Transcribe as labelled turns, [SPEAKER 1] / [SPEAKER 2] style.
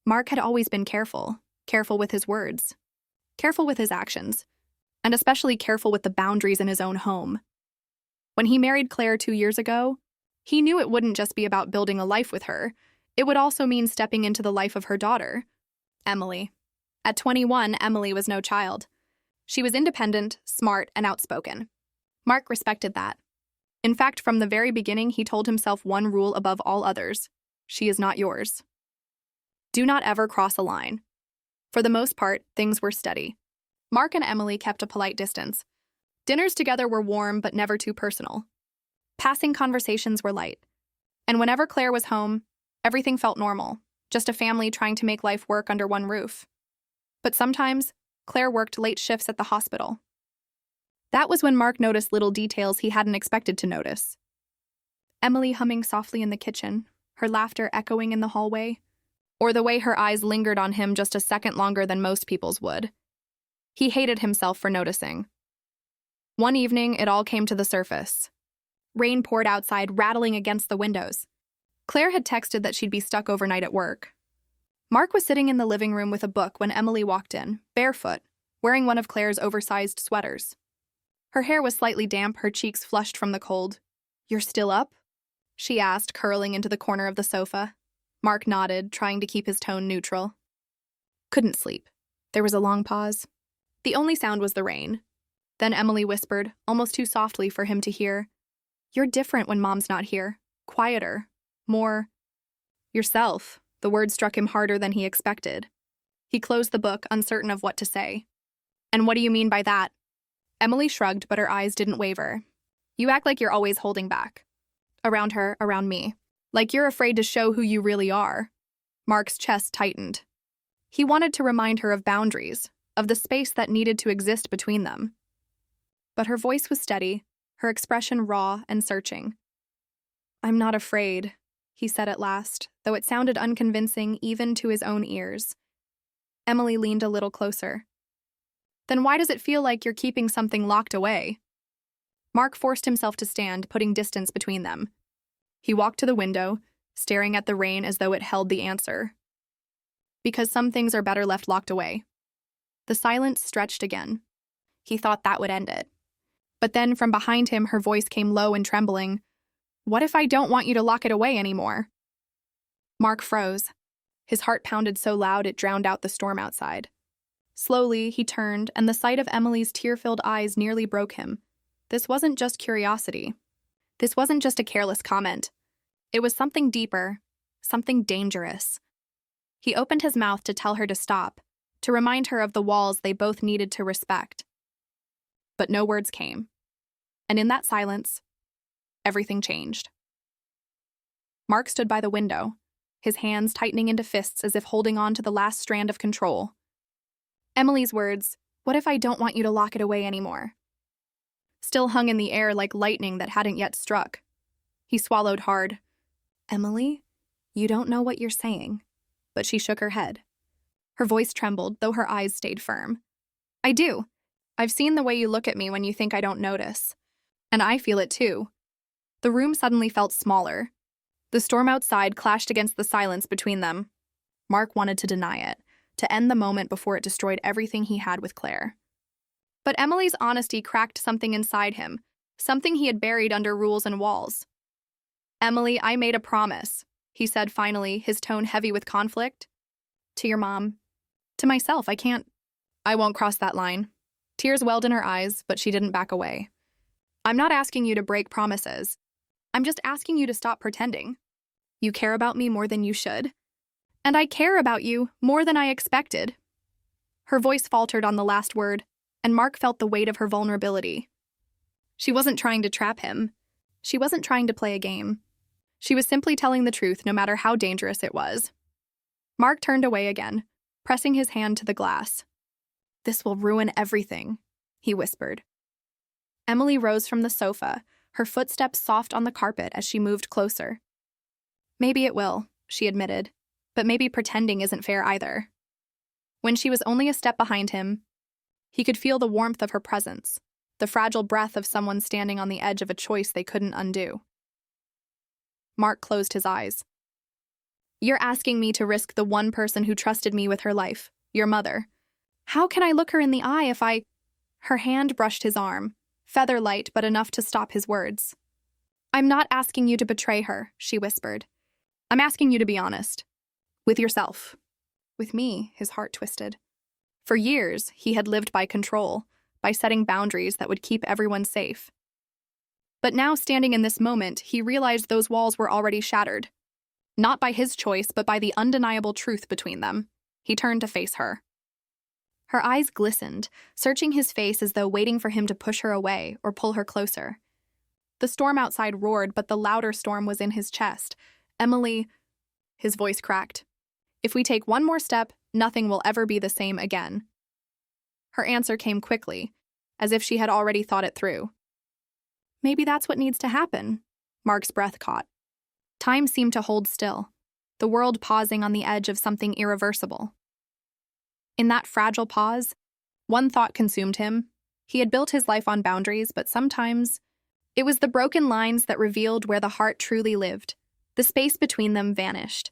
[SPEAKER 1] Mark had always been careful, careful with his words, careful with his actions, and especially careful with the boundaries in his own home. When he married Claire 2 years ago, he knew it wouldn't just be about building a life with her, it would also mean stepping into the life of her daughter, Emily. At 21, Emily was no child. She was independent, smart, and outspoken. Mark respected that. In fact, from the very beginning, he told himself one rule above all others: she is not yours. Do not ever cross a line. For the most part, things were steady. Mark and Emily kept a polite distance. Dinners together were warm but never too personal. Passing conversations were light. And whenever Claire was home, everything felt normal, just a family trying to make life work under one roof. But sometimes, Claire worked late shifts at the hospital. That was when Mark noticed little details he hadn't expected to notice. Emily humming softly in the kitchen, her laughter echoing in the hallway, or the way her eyes lingered on him just a second longer than most people's would. He hated himself for noticing. One evening, it all came to the surface. Rain poured outside, rattling against the windows. Claire had texted that she'd be stuck overnight at work. Mark was sitting in the living room with a book when Emily walked in, barefoot, wearing one of Claire's oversized sweaters. Her hair was slightly damp, her cheeks flushed from the cold. "You're still up?" she asked, curling into the corner of the sofa. Mark nodded, trying to keep his tone neutral. Couldn't sleep. There was a long pause. The only sound was the rain. Then Emily whispered, almost too softly for him to hear, "You're different when Mom's not here. Quieter. More yourself." The word struck him harder than he expected. He closed the book, uncertain of what to say. "And what do you mean by that?" Emily shrugged, but her eyes didn't waver. "You act like you're always holding back. Around her, around me. Like you're afraid to show who you really are." Mark's chest tightened. He wanted to remind her of boundaries, of the space that needed to exist between them. But her voice was steady, her expression raw and searching. "I'm not afraid," he said at last, though it sounded unconvincing even to his own ears. Emily leaned a little closer. "Then why does it feel like you're keeping something locked away?" Mark forced himself to stand, putting distance between them. He walked to the window, staring at the rain as though it held the answer. "Because some things are better left locked away." The silence stretched again. He thought that would end it. But then from behind him, her voice came low and trembling. "What if I don't want you to lock it away anymore?" Mark froze. His heart pounded so loud it drowned out the storm outside. Slowly, he turned, and the sight of Emily's tear-filled eyes nearly broke him. This wasn't just curiosity. This wasn't just a careless comment. It was something deeper, something dangerous. He opened his mouth to tell her to stop, to remind her of the walls they both needed to respect. But no words came. And in that silence, everything changed. Mark stood by the window, his hands tightening into fists as if holding on to the last strand of control. Emily's words, "What if I don't want you to lock it away anymore?" still hung in the air like lightning that hadn't yet struck. He swallowed hard. "Emily, you don't know what you're saying." But she shook her head. Her voice trembled, though her eyes stayed firm. "I do. I've seen the way you look at me when you think I don't notice. And I feel it too." The room suddenly felt smaller. The storm outside clashed against the silence between them. Mark wanted to deny it, to end the moment before it destroyed everything he had with Claire. But Emily's honesty cracked something inside him, something he had buried under rules and walls. "Emily, I made a promise," he said finally, his tone heavy with conflict. "To your mom. To myself, I won't cross that line." Tears welled in her eyes, but she didn't back away. "I'm not asking you to break promises. I'm just asking you to stop pretending. You care about me more than you should. And I care about you more than I expected." Her voice faltered on the last word, and Mark felt the weight of her vulnerability. She wasn't trying to trap him. She wasn't trying to play a game. She was simply telling the truth, no matter how dangerous it was. Mark turned away again, pressing his hand to the glass. "This will ruin everything," he whispered. Emily rose from the sofa, her footsteps soft on the carpet as she moved closer. "Maybe it will," she admitted, "but maybe pretending isn't fair either." When she was only a step behind him, he could feel the warmth of her presence, the fragile breath of someone standing on the edge of a choice they couldn't undo. Mark closed his eyes. You're asking me to risk the one person who trusted me with her life, your mother. How can I look her in the eye if I— Her hand brushed his arm, feather light but enough to stop his words. I'm not asking you to betray her, she whispered. I'm asking you to be honest. With yourself. With me, his heart twisted. For years, he had lived by control, by setting boundaries that would keep everyone safe. But now, standing in this moment, he realized those walls were already shattered. Not by his choice, but by the undeniable truth between them. He turned to face her. Her eyes glistened, searching his face as though waiting for him to push her away or pull her closer. The storm outside roared, but the louder storm was in his chest. Emily— His voice cracked. If we take one more step, nothing will ever be the same again. Her answer came quickly, as if she had already thought it through. Maybe that's what needs to happen. Mark's breath caught. Time seemed to hold still, the world pausing on the edge of something irreversible. In that fragile pause, one thought consumed him. He had built his life on boundaries, but sometimes it was the broken lines that revealed where the heart truly lived. The space between them vanished.